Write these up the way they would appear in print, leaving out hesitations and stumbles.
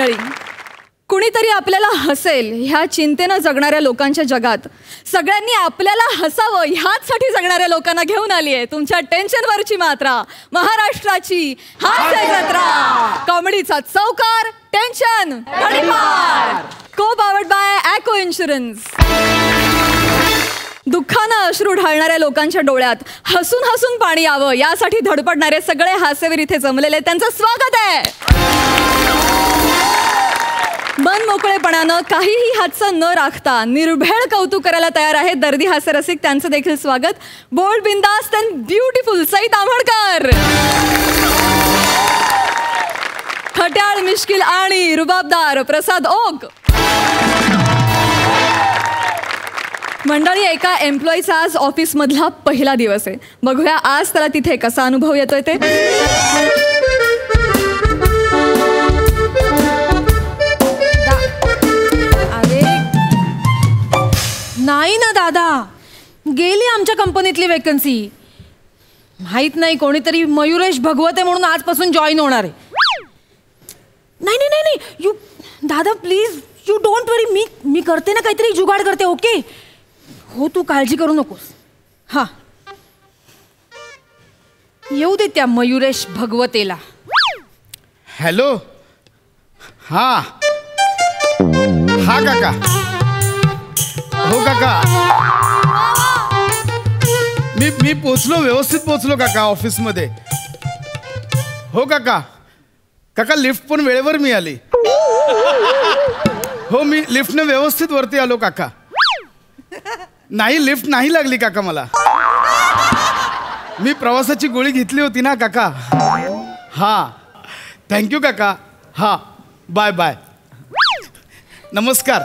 मंडळी, कुणीतरी आपल्याला हसेल ह्या चिंतेनं जगणाऱ्या लोकांच्या जगात सगळ्यांनी आपल्याला हसावं ह्याचसाठी जगणाऱ्या लोकांना घेऊन आली आहे तुमच्या टेन्शनवरची मात्रा, महाराष्ट्राची हास्य जत्रा, कॉमेडीचा चौकार, टेन्शन को पावर्ड बाय ॲको इन्शुरन्स. दुःखानं अश्रू ढाळणाऱ्या लोकांच्या डोळ्यात हसून हसून पाणी यावं यासाठी धडपडणारे सगळे हास्यवीर इथे जमलेले, त्यांचं स्वागत आहे. मन मोकळेपणानं काहीही हातचं न राखता निर्भेळ कौतुक करायला तयार आहेत दर्दी हास्यरसिक, त्यांचं देखील स्वागत. बोल्ड, बिंदास्त अँड ब्युटिफुल सई ताम्हणकर, खट्याळ, मिश्किल आणि रुबाबदार प्रसाद ओक. मंडळी, एका एम्प्लॉईचा आज ऑफिसमधला पहिला दिवस आहे. बघूया आज त्याला तिथे कसा अनुभव येतोय ते. नाही ना दादा, गेली आमच्या कंपनीतली वेकन्सी. माहित नाही, कोणीतरी मयुरेश भगवते म्हणून आजपासून जॉईन होणार आहे. नाही नाही नाही नाही, यू दादा प्लीज, यू डोंट वरी, मी करते ना काहीतरी जुगाड करते. ओके हो, तू काळजी करू नकोस. हा, येऊ दे त्या मयुरेश भगवतेला. हॅलो. हा हा काका. हो काका, मी पोचलो, व्यवस्थित पोचलो काका ऑफिसमध्ये. हो काका. काका लिफ्ट पण वेळेवर मिळाली. हो, मी लिफ्टने व्यवस्थित वरती आलो काका. नाही, लिफ्ट नाही लागली काका मला. मी प्रवासाची गोळी घेतली होती ना काका. हा, थँक्यू काका. हा, बाय बाय. नमस्कार,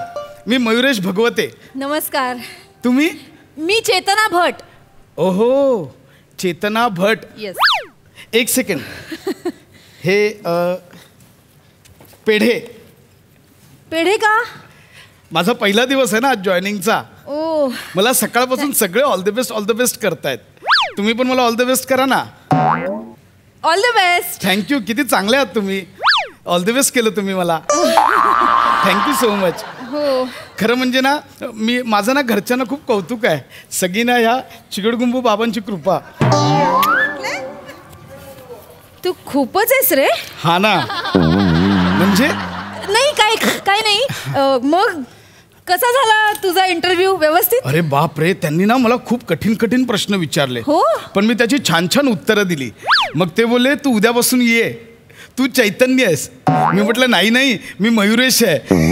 मी मयुरेश भगवते. नमस्कार. तुम्ही? मी चेतना भट. ओहो, चेतना भट. येस. एक सेकंड. हे पेढे. पेढे का? माझा पहिला दिवस आहे ना आज जॉईनिंगचा. ओ, मला सकाळपासून सगळे ऑल द बेस्ट करतायत. तुम्ही पण मला ऑल द बेस्ट करा ना. All the best. थँक्यू. किती चांगले आहात तुम्ही. ऑल द बेस्ट केलं तुम्ही मला. Thank you so much. हो, खरं म्हणजे ना, माझं ना घरच्यांना खूप कौतुक आहे. सगळीना ह्या चिगडगुंबू बाबांची कृपा. तू खूपच आहेस रे. हा ना, म्हणजे नाही काय नाही. मग कसा झाला तुझा इंटरव्ह्यू? व्यवस्थित? अरे बाप रे, त्यांनी ना मला खूप कठीण प्रश्न विचारले. हो, पण मी त्याची छान उत्तरं दिली. मग ते बोलले तू उद्यापासून ये, तू चैतन्य आहेस. मी म्हटलं नाही, मी मयुरेश आहे.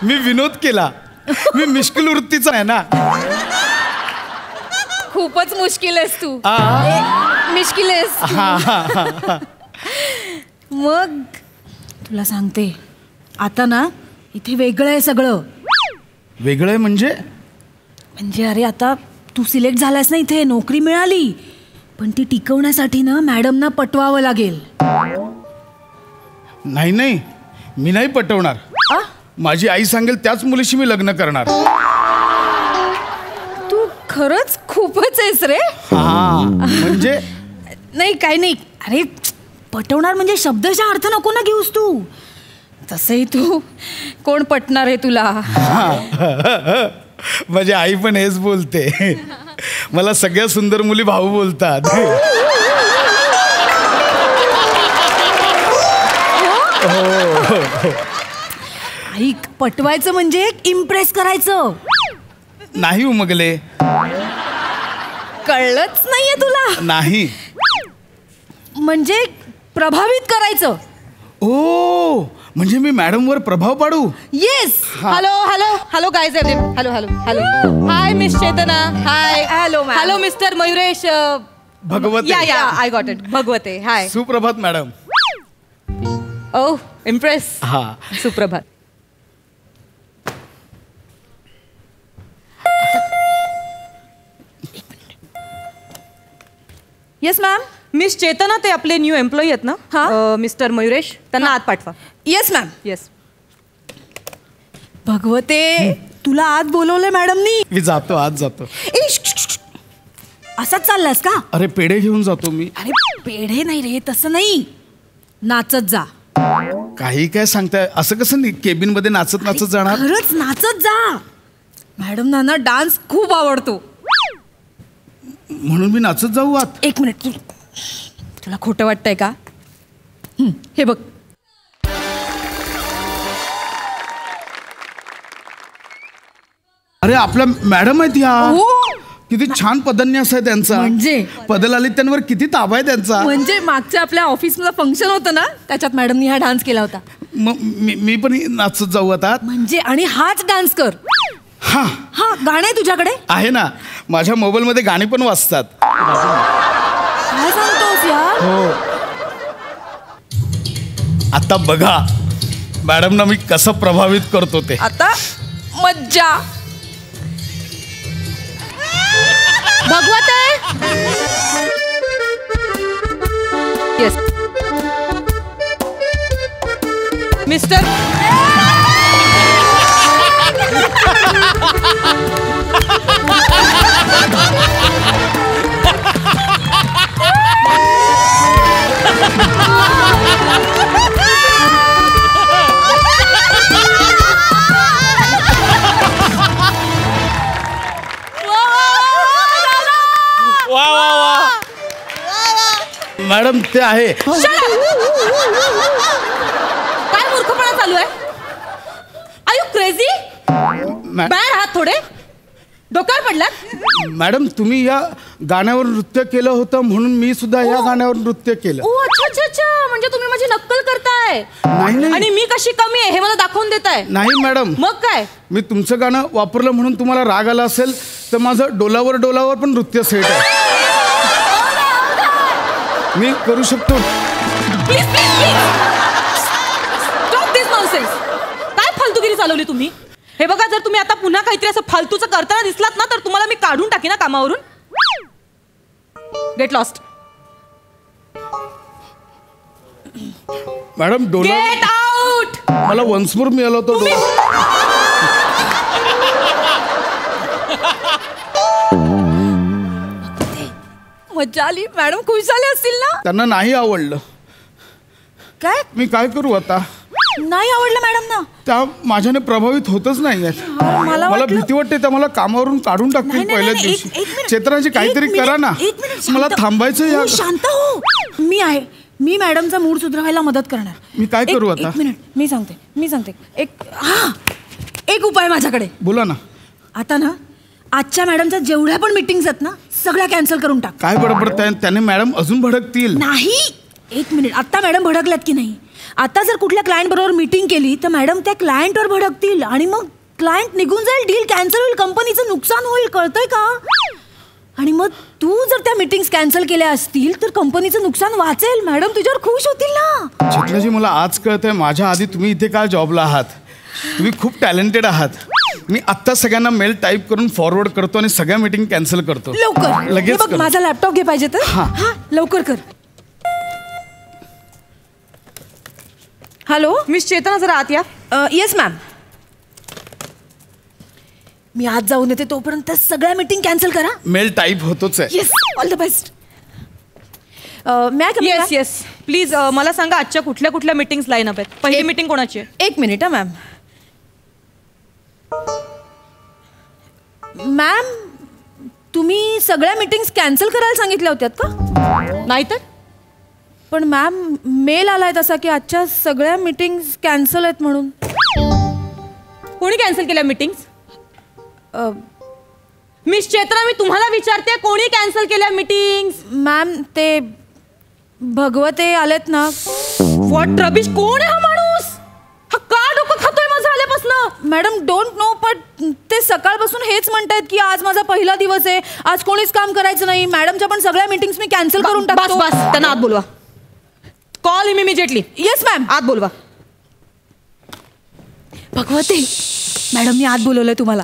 मी विनोद केला. मी मिश्किल वृत्तीचा आहे ना. खूपच मुश्किल आहेस तू. मिश्किल आहेस. मग तुला सांगते, आता ना इथे वेगळं आहे सगळं. वेगळं आहे म्हणजे? अरे आता तू सिलेक्ट झालास ना, इथे नोकरी मिळाली, पण ती टिकवण्यासाठी ना मॅडमना पटवावं लागेल. नाही, मी नाही पटवणार. माझी आई सांगेल त्याच मुलीशी मी लग्न करणार. तू खरंच खूपच आहेस रे. म्हणजे? नाही, काय नाही. अरे पटवणार म्हणजे शब्दशः अर्थ नको ना घेऊस तू. तसंही तू कोण पटणार आहे तुला? माझी आई पण हेच बोलते. मला सगळ्या सुंदर मुली भाऊ बोलतात. ऐक, पटवायचं म्हणजे इम्प्रेस करायचं. नाही उमगले. कळलंच नाहीये तुला? नाही. म्हणजे प्रभावित करायचं. ओ, म्हणजे मी मॅडमवर प्रभाव पाडू? Yes. Hello guys, hello. Hi miss Chetna. Hi. Hello mister Mayuresh Bhagwate. या आय गॉट इट. भगवते. हाय. सुप्रभात मॅडम. ओह, इम्प्रेस. हा, सुप्रभात. Yes ma'am. मिस चेतना ते आपले न्यू एम्प्लॉई आहेत ना, मिस्टर मयुरेश, त्यांना आत पाठवा. Yes ma'am. येस. भगवते, तुला आत बोलवलंय मॅडमनी. मी जातो, आज जातो. असाच चाललास का? अरे पेढे घेऊन जातो मी. अरे पेढे नाही रे, तसं नाही, नाचत जा. काही काय सांगताय, असं कसं केबिन मध्ये नाचत नाचत जाणार? खरंच नाचत जा. मॅडम ना डान्स खूप आवडतो. म्हणून मी नाचत जाऊ आत? एक मिनिट, तुला खोटं वाटतंय का? हे बघ. अरे आपल्या मॅडम आहेत ह्या. हो. किती छान पदन्यास आहे त्यांचा. म्हणजे? पदललित्यांवर किती ताबा आहे त्यांचा. म्हणजे मागच्या आपल्या ऑफिसमध्ये फंक्शन होतं ना, त्याच्यात मॅडमनी हा डान्स केला होता. मी पण नाचत जाऊ आता. म्हणजे आणि हाच डान्स कर. हा हा, गाणं आहे तुझ्याकडे? आहे ना, माझ्या मोबाईल मध्ये गाणी पण वाजतात. काय सांगतोस यार? हो. आता बघा मॅडमना मी कसं प्रभावित करतो ते. आता मज्जा. भगवत आहे. Yes mister. वा वा वा मॅडम ते आहे. काय मूर्खपणा चालू आहे? Are you crazy? बाहेर हात थोडे डोक्यावर पडलात? मॅडम तुम्ही या गाण्यावर नृत्य केलं होतं म्हणून मी सुद्धा या गाण्यावर नृत्य केलं. ओ अच्छा अच्छा अच्छा, म्हणजे तुम्ही माझी नक्कल करताय. नाही आणि मी कशी कमी आहे हे मला दाखवून देताय? नाही मॅडम, मग काय? मी तुमचं गाणं वापरलं म्हणून तुम्हाला राग आला असेल तर माझं डोलावर डोलावर पण नृत्य सेट आहे. मी करू शकतो. Please please please stop this nonsense. काय फालतूगिरी चालवली तुम्ही? हे बघा, जर तुम्ही आता पुन्हा काहीतरी असं फालतूचं करताना दिसलात ना तर तुम्हाला मी काढून टाकी ना कामावरून. Get lost. Madam Dola get out. मला वन्स मोर मिळाला होता डोला. मज्जा आली. मॅडम खुश झाले असतील ना? त्यांना नाही आवडलं. काय? मी काय करू आता? नाही आवडलं मॅडम ना? त्या माझ्याने प्रभावित होतच नाही. मला भीती वाटते त्या मला कामावरून काढून टाकतील पहिल्याच दिवशी. चेतनाजी काहीतरी करा ना. मला थांबायचं. या शांत हो. मी आहे. मी मॅडमचा मूड सुधारायला मदत करणार. मी काय करू आता? एक मिनिट, मी सांगते. एक उपाय माझ्याकडे. बोला ना. आता ना आजच्या मॅडमच्या जेवढ्या पण मीटिंग्स आहेत ना सगळ्या कॅन्सल करून टाक. काय बडबड? त्याने मॅडम अजून भडकतील. नाही, एक मिनिट. आता मॅडम भडकल्यात की नाही? आता जर कुठल्या क्लायंट बरोबर मीटिंग केली तर मॅडम त्या क्लायंटवर भडकतील आणि मग क्लायंट निघून जाईल, डील कॅन्सल होईल, कंपनीचं नुकसान होईल. कळतंय का? आणि मग तू जर त्या मीटिंग्स कॅन्सल केल्या असतील तर कंपनीचं नुकसान वाचेल. मॅडम तुझ्यावर खुश होतील ना. चेतनाजी मला आज कळतंय माझ्या आधी तुम्ही इथे काय जॉबला आहात. तुम्ही खूप टॅलेंटेड आहात. मी आत्ता सगळ्यांना मेल टाईप करून फॉरवर्ड करतो आणि सगळ्या मीटिंग कॅन्सल करतो. लवकर लगेच बघ, माझा लॅपटॉप घे पाहिजे तर. हां. लवकर कर. हॅलो मिस चेतना, जरा आत या. Yes ma'am. मी आज जाऊन येते, तोपर्यंत सगळ्या मीटिंग कॅन्सल करा. मेल टाईप होतोच आहे. Yes, all the best. Ma'am yes yes please मला सांगा आजच्या कुठल्या कुठल्या मीटिंग्स लाईन अप आहेत. पहिली मीटिंग कोणाची आहे? एक मिनिट हा मॅम. मॅम तुम्ही सगळ्या मीटिंग्स कॅन्सल करायला सांगितल्या होत्यात का? नाहीतर पण मॅम मेल आलाय तसा की आजच्या सगळ्या मीटिंग्स कॅन्सल आहेत म्हणून. कोणी कॅन्सल केल्या मीटिंग्स? मिस चेतना, मी तुम्हाला विचारते कोणी कॅन्सल केल्या मीटिंग्स? मॅम ते भगवते आलेत ना. व्हॉट रबिश, कोण आहे हा माणूस? हा का डोकं खातोय माझं आल्यापासून? मॅडम डोंट नो, पण ते सकाळपासून हेच म्हणतायत की आज माझा पहिला दिवस आहे, आज कोणीच काम करायचं नाही. मॅडमच्या पण सगळ्या मीटिंग्स मी कॅन्सल करून बस टाकतो. बस, त्यांना आत बोलवा. कॉल हिम इमिजिएटली. Yes ma'am. आत बोलवा. भगवते मॅडमनी आत बोलवलंय तुम्हाला.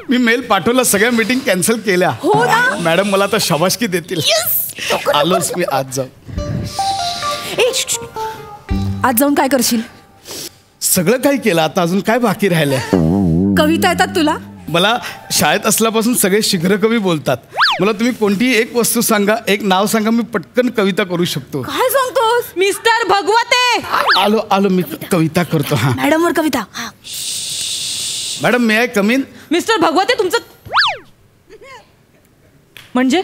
मी मेल पाठवला, सगळ्या मीटिंग कॅन्सल केल्या. हो ना मॅडम मला आता शाबासकी देतील. आलोच मी आज जाऊ. आज जाऊन काय करशील? सगळं काही केलं, आता अजून काय बाकी राहिलंय? कविता येतात तुला? मला शाळेत असल्यापासून सगळे शीघ्र कवी बोलतात. मला तुम्ही कोणतीही एक वस्तू सांगा, एक नाव सांगा, मी पटकन कविता करू शकतो. काय सांगतोस? मिस्टर भगवते. आलो मी कविता करतो. हा मॅडमवर कविता. Madam may I come in? Mister Bhagwate तुमचं म्हणजे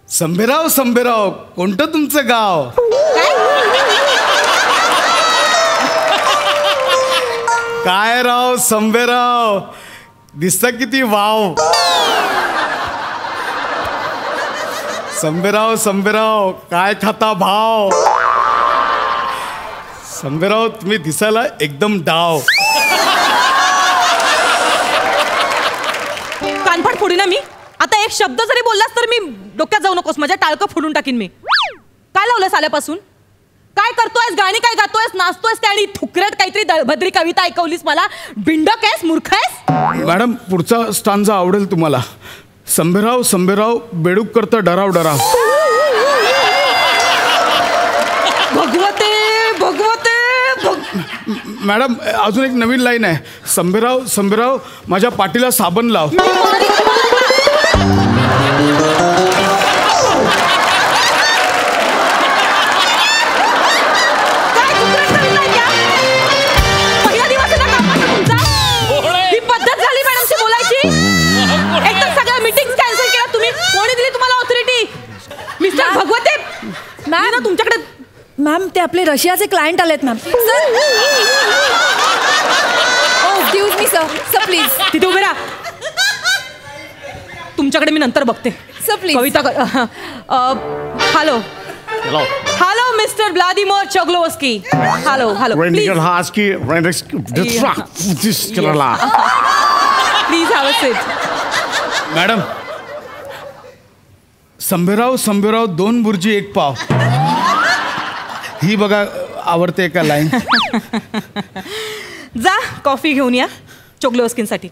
संभेराव कोणतं तुमचं गाव? काय राव संभेराव, दिसता किती वाव. संभेराव काय खाता भाव. संभेराव तुम्ही दिसायला एकदम डाव. कानफाट फोडी ना मी. आता एक शब्द जरी बोललास तर मी डोक्यात जाऊ नकोस, माझ्या टाळकं फोडून टाकीन मी. काय लावलंस आल्यापासून? काय करतोयस? गाणी काय गातोयस? नाचतोयस? आणि थुकरट काहीतरी दळभद्री कविता ऐकवलीस मला. बिंडक आहेस? मूर्ख आहेस? मॅडम पुढचा स्टांजा आवडेल तुम्हाला. संभेराव बेडूक करतं डराव. भगवते मॅडम अजून एक नवीन लाईन आहे. संभेराव माझ्या पाठीला साबण लाव. पहिला दिवस आहे ना कामाचा तुमचा. ही पद्धत झाली मॅडमशी बोलायची. एक तर सगळ्या मीटिंग कॅन्सल केल्या तुम्ही. कोणी दिली तुम्हाला ऑथॉरिटी? मिस्टर भगवते मॅम ना तुमच्याकडे. मॅम ते आपले रशियाचे क्लायंट आलेत ma'am. Excuse me sir please तिथे उभे राहा. तुमच्याकडे मी नंतर बघते. Sir please. कविता hello mister Vladimir Choglovsky. Hello please have a seat. Madam Sambherao 2 bhurji 1 pav. ही बघा आवडते का लाईन. जा कॉफी घेऊन या चोग्लोवस्कींसाठी.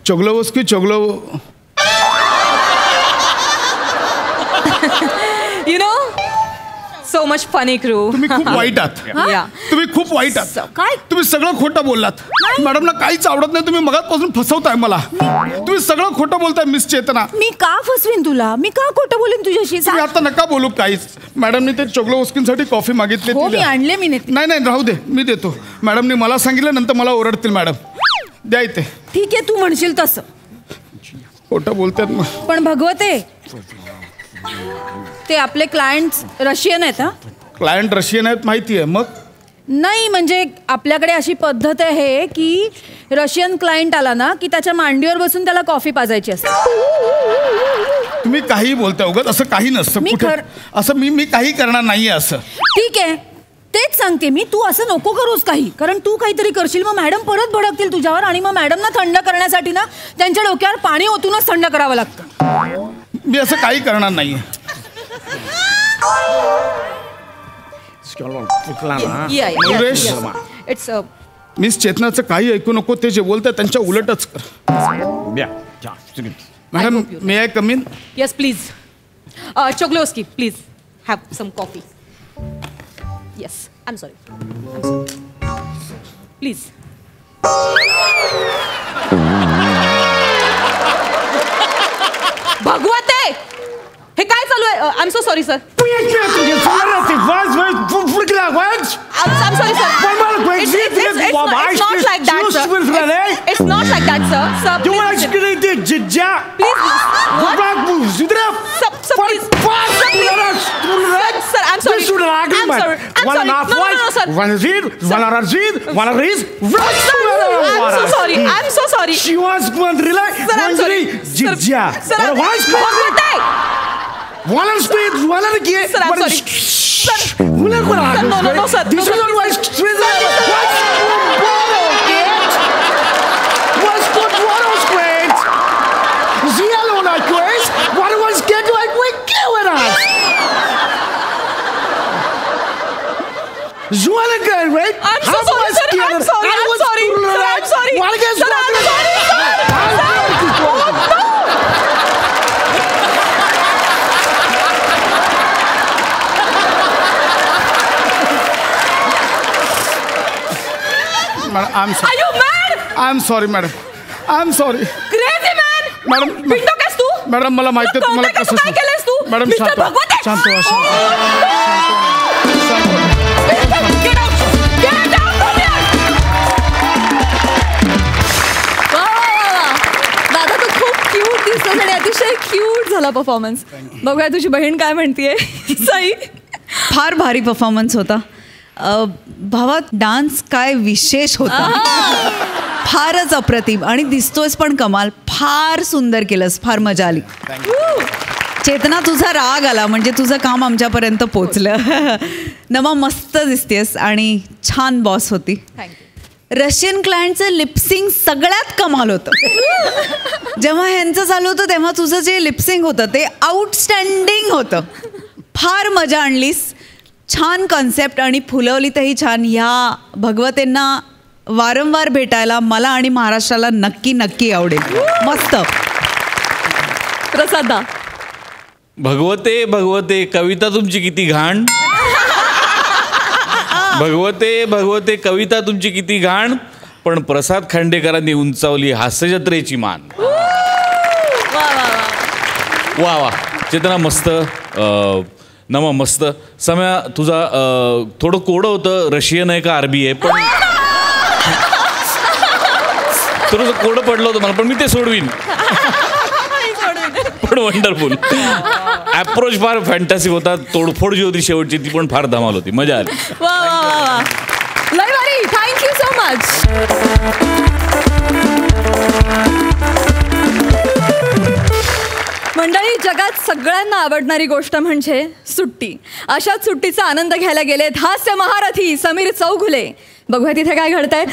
Choglovsky you know so much funny crew. तुम्ही खूप वाईट आहात. या तुम्ही खूप वाईट आहात. काय? तुम्ही सगळं खोटं बोललात. मॅडमला काहीच आवडत नाही. तुम्ही मगाचपासून फसवताय मला. तुम्ही सगळं खोटं बोलताय मिस चेतना. मी का फसवीन तुला? मी का खोटं बोलीन तुझ्याशी? तुम्ही आता नका बोलू काहीच. मॅडमने ते चोग्लोवस्कींसाठी कॉफी मागितली. हो मी आणले. मी नाही राहू दे, मी देतो. मॅडमने मला सांगितलं, नंतर मला ओरडतील मॅडम. द्या इथे. ठीक आहे तू म्हणशील तसं. खोटं बोलतात मग. पण भगवते ते आपले क्लायंट्स रशियन आहेत. हा क्लायंट रशियन आहेत माहिती आहे. मग नाही म्हणजे आपल्याकडे अशी पद्धत आहे की रशियन क्लायंट आला ना की त्याच्या मांडीवर बसून त्याला कॉफी पाजायची असते. तुम्ही काही बोलताय उगाच. असं काही नसतं. मी कुठे असं मी काही करणार नाहीये असं. ठीक आहे तेच सांगते मी. तू असं नको करूस काही. कारण तू काहीतरी करशील मग मॅडम परत भडकतील तुझ्यावर. आणि मग मॅडमना थंड करण्यासाठी ना त्यांच्या डोक्यावर पाणी ओतूनच थंड करावं लागतं. मी असं काही करणार नाहीये. मयुरेश, इट्स मिस चेतनाचं काही ऐकू नको. ते जे बोलतात त्यांच्या उलटच कर. Madam may I come in? Yes please. Choglovsky please have some coffee. Yes I am sorry please. Bhagwate हे काय चालू आहे? I am so sorry sir. I'm sorry, sir. It's not like that, sir. It's not like that, sir. Sir, please. Please. Sir, I'm sorry. I'm sorry. No, sir. I'm so sorry. I'm so sorry. She was one relay. Sir, I'm sorry. Sir, One speed, one again. Sir, I'm sorry. Sir, no, sir. This is not right. Was good water straight. Zero not quiz. What was get like we killing us. Zuala again, right? I'm so sorry, sir. I'm sorry. I'm sorry. Sir, I'm sorry. What against sir, I'm sorry, sir. Oh, no. I'm sorry. Are you mad? I am sorry madam, I am sorry crazy man. Madam. Pinto case तू. Madam मला माहिती आहे तुम्हाला कसं काय केलंस तू? Madam mister शांत व्हा. भगवते. शांत व्हा, शांत व्हा. शांत व्हा. Get out. Get out from here. वा, वा, वा, वा. दादा तू खूप क्यूट दिसतोस आणि अतिशय क्यूट झाला परफॉर्मन्स. बघूया तुझी बहीण काय म्हणतीये. सई. फार भारी परफॉर्मन्स होता. भावा डान्स काय विशेष होता. फारच अप्रतिम आणि दिसतोयस पण कमाल. फार सुंदर केलंस, फार मजा आली. चेतना तुझा राग आला म्हणजे तुझं काम आमच्यापर्यंत पोचलं. नमा मस्त दिसतेस आणि छान बॉस होती. रशियन क्लायंटचं लिपसिंग सगळ्यात कमाल होतं. जेव्हा ह्यांचं चालू होतं तेव्हा तुझं जे लिपसिंग होतं ते आउटस्टँडिंग होतं. फार मजा आणलीस. छान कॉन्सेप्ट आणि फुलवलीतही छान. ह्या भगवतेंना वारंवार भेटायला मला आणि महाराष्ट्राला नक्की नक्की आवडेल. मस्त. प्रसादा. भगवते भगवते कविता तुमची किती घाण. भगवते भगवते कविता तुमची किती घाण, पण प्रसाद खांडेकरांनी उंचावली हास्यजत्रेची मान. वा वा. चेतना मस्त. नमा मस्त. सम्या तुझा थोडं कोडं होतं. रशियन आहे का अरबी आहे, पण थोडंसं कोडं पडलं होतं मला, पण मी ते सोडवीन. पण वंडरफुल. अप्रोच फार फॅन्टॅसिक होता. तोडफोड जी होती शेवटची ती पण फार धमाल होती. मजा आली. वा वा वा वा. लय भारी. Thank you so much. मंडळी, जगात सगळ्यांना आवडणारी गोष्ट म्हणजे सुट्टी. अशाच सुट्टीचा आनंद घ्यायला गेलेत हास्य महारथी समीर चौघुले. बघूया तिथे काय घडतंय.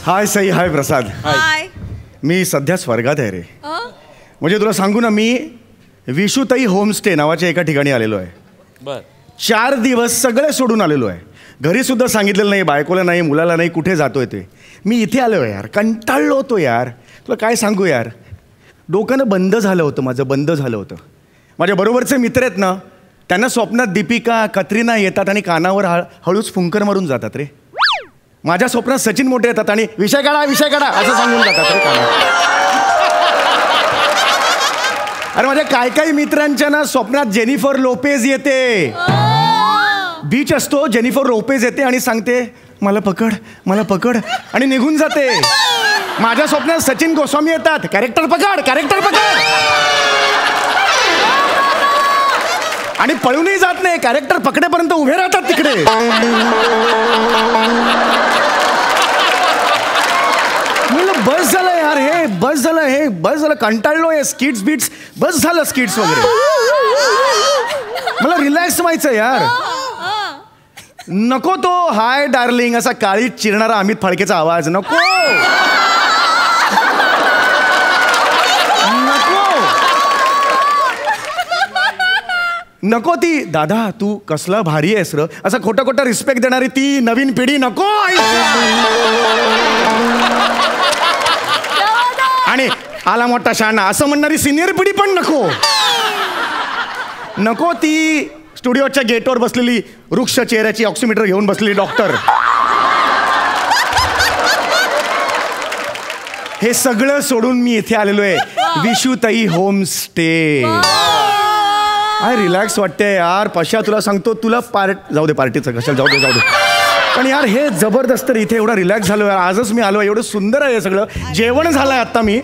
हाय सई. हाय प्रसाद. हाय. मी सध्या स्वर्गात आहे रे. म्हणजे तुला सांगू ना, मी विशुताई होमस्टे नावाच्या एका ठिकाणी आलेलो आहे. बर. 4 दिवस सगळे सोडून आलेलो आहे. घरी सुद्धा सांगितलेलं नाही, बायकोला नाही, मुलाला नाही, कुठे जातोय ते. मी इथे आलो आहे यार. कंटाळलो होतो यार. तुला काय सांगू यार, डोकं बंद झालं होतं माझं. बंद झालं होतं. माझ्या बरोबरचे मित्र आहेत ना, त्यांना स्वप्नात दीपिका कतरिना येतात आणि कानावर हळूच फुंकर मारून जातात रे. माझ्या स्वप्नात सचिन मोठे येतात आणि विषय काढा असं सांगून जातात रे कानावर. अरे माझ्या काही मित्रांच्या ना स्वप्नात जेनिफर लोपेज येते. बीच असतो, जेनिफर लोपेज येते आणि सांगते मला पकड आणि निघून जाते. माझ्या स्वप्नात सचिन गोस्वामी येतात. कॅरेक्टर पकड आणि पळूनही जात नाही. कॅरेक्टर पकडेपर्यंत उभे राहतात तिकडे. बस झालं यार, हे बस झालं. कंटाळलो हे स्किट्स बीट्स. बस झालं स्किट्स वगैरे. मला रिलॅक्स व्हायचं यार. नको तो हाय डार्लिंग असा काळीत चिरणारा अमित फाळकेचा आवाज. नको नको ती दादा तू कसला भारी आहेस र असा खोटा रिस्पेक्ट देणारी ती नवीन पिढी नको. आणि आला मोठा शहाणा असं म्हणणारी सिनियर पिढी पण नको. ती स्टुडिओच्या गेटवर बसलेली वृक्ष चेहऱ्याची ऑक्सिमीटर घेऊन बसलेली डॉक्टर. हे सगळं सोडून मी इथे आलेलो आहे विशुताई होमस्टे. आय रिलॅक्स वाटते यार. पशा तुला सांगतो, तुला जाऊ दे पार्टीचं कशाला जाऊ दे. पण यार हे जबरदस्त इथे एवढा रिलॅक्स झालो यार. आजच मी आलो. एवढं सुंदर आहे सगळं. जेवण झालंय आता. मी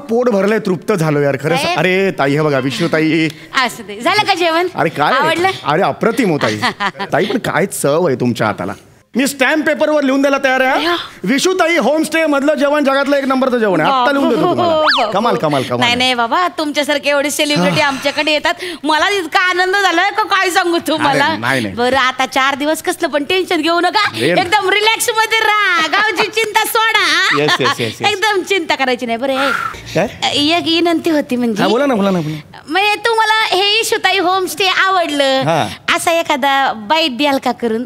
पोट भरलंय, तृप्त झालो यार खरंच. अरे ताई हे बघा विशुताई. असं ते झालं का जेवण? अरे काय आवडलं? अरे अप्रतिम हो ताई. ताई पण काय चव आहे तुमच्या हाताला. मी स्टॅम्प पेपरवर लिहून द्यायला तयार आहे. विशुताई होमस्टे मधलं जेवण जगातलं 1 नंबरचं जेवण आहे. आता लिहून देतो तुम्हाला. कमाल. नाही बाबा, तुमच्यासारखे एवढे सेलिब्रिटी आमच्याकडे येतात. मला इतका आनंद झालाय का काय सांगू तुम्हाला. बरं आता 4 दिवस कसलं पण टेन्शन घेऊ नका. एकदम रिलॅक्स मध्ये राहा. गावची चिंता सोडा. एकदम चिंता करायची नाही. बरं एक विनंती होती म्हणजे बोला ना. म्हणजे तुम्हाला हे विशुताई होमस्टे आवडलं असा एखादा बाईट द्याल का करून?